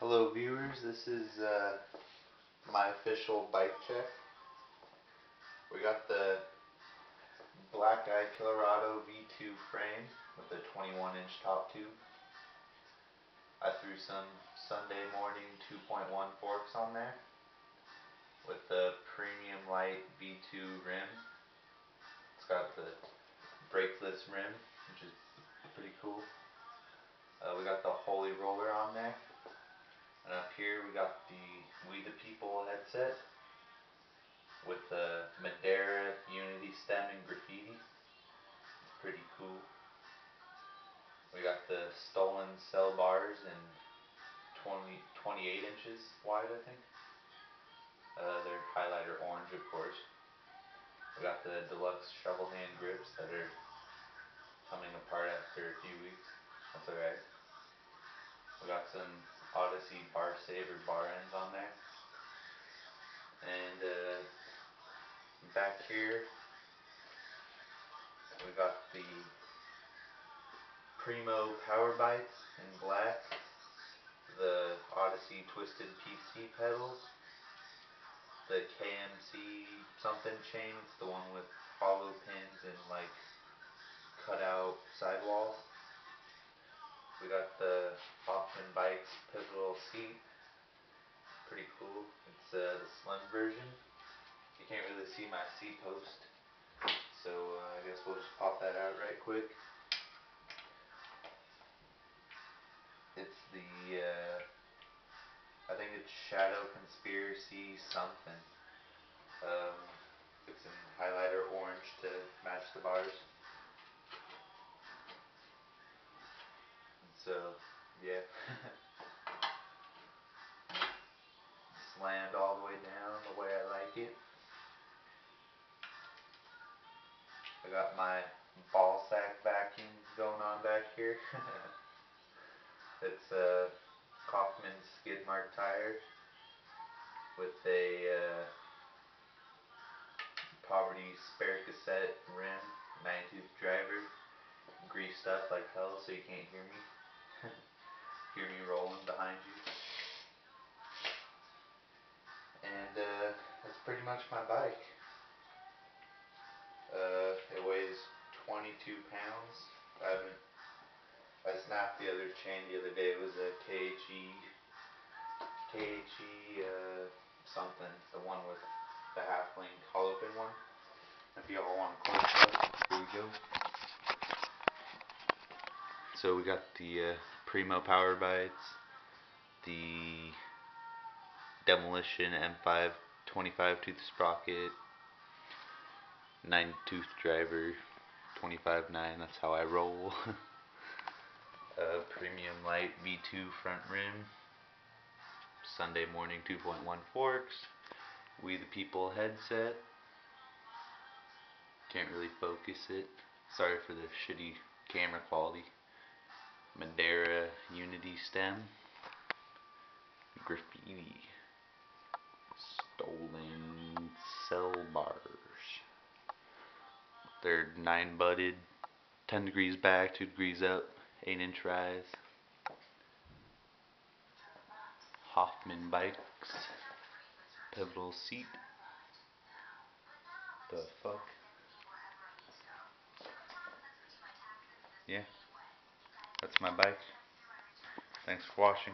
Hello viewers, this is my official bike check. We got the Blackeye Killerado V2 frame with a 21-inch top tube. I threw some Sunday morning 2.1 forks on there with the premium light V2 rim. It's got the brakeless rim, which is pretty cool. We got the Holy Roller on there. And up here we got the WeThePeople headset with the Madera Unity stem and graffiti. It's pretty cool. We got the stolen cell bars in 28 inches wide, I think. They're highlighter orange, of course. We got the Deluxe shovel hand grips that are coming apart after a few weeks. That's alright. We got some Odyssey Barsavers bar ends on there. And back here we got the Primo Powerbites in black, the Odyssey Twisted PC pedals, the KMC something chain, it's the one with hollow pins and like cut out sidewalls. We got the Hoffman bikes pivotal seat, pretty cool. It's the slim version. You can't really see my seat post, so I guess we'll just pop that out right quick. It's the, I think it's Shadow Conspiracy something. It's in highlighter orange to match the bars. So, yeah. Slammed all the way down the way I like it. I got my ball sack vacuum going on back here. It's a Hoffman Skidmark tire with a poverty spare cassette rim, 9-tooth driver, greased up like hell so you can't hear me. Hear me rolling behind you. And that's pretty much my bike. It weighs 22 pounds. I snapped the other chain the other day. It was a KHE something, the one with the half link hollow pin one. If y'all want to close up, here we go. So we got the Primo Powerbites, the Demolition M5 25-tooth Sprocket, 9-tooth driver, 25/9, that's how I roll. Premium light V2 front rim, Sunday morning 2.1 forks, WeThePeople headset. Can't really focus it. Sorry for the shitty camera quality. Madera Unity stem, graffiti, stolen cell bars. They're 9 butted, 10 degrees back, 2 degrees up, 8-inch rise. Hoffman bikes, pivotal seat. The fuck? Yeah, that's my bike. Thanks for watching.